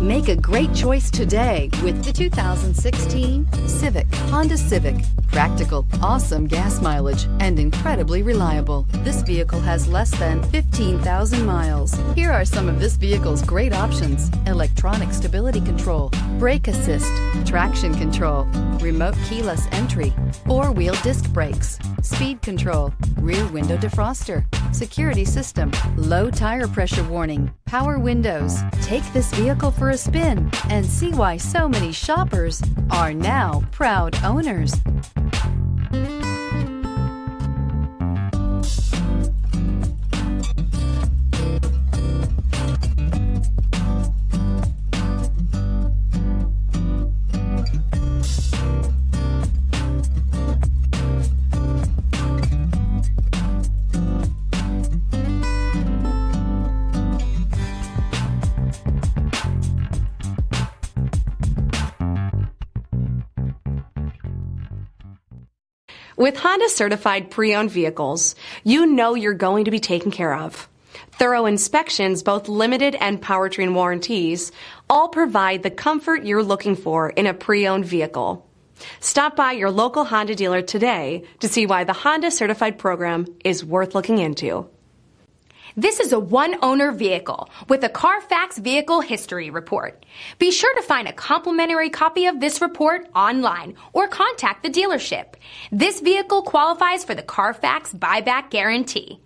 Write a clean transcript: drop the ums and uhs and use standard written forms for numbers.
Make a great choice today with the 2016 Honda Civic. Practical, awesome gas mileage, and incredibly reliable. This vehicle has less than 15,000 miles. Here are some of this vehicle's great options: electronic stability control, brake assist, traction control, remote keyless entry, four-wheel disc brakes, speed control, rear window defroster, security system, low tire pressure warning, power windows. Take this vehicle for a spin and see why so many shoppers are now proud owners. With Honda certified pre-owned vehicles, you know you're going to be taken care of. Thorough inspections, both limited and powertrain warranties, all provide the comfort you're looking for in a pre-owned vehicle. Stop by your local Honda dealer today to see why the Honda certified program is worth looking into. This is a one-owner vehicle with a Carfax Vehicle History Report. Be sure to find a complimentary copy of this report online or contact the dealership. This vehicle qualifies for the Carfax Buyback Guarantee.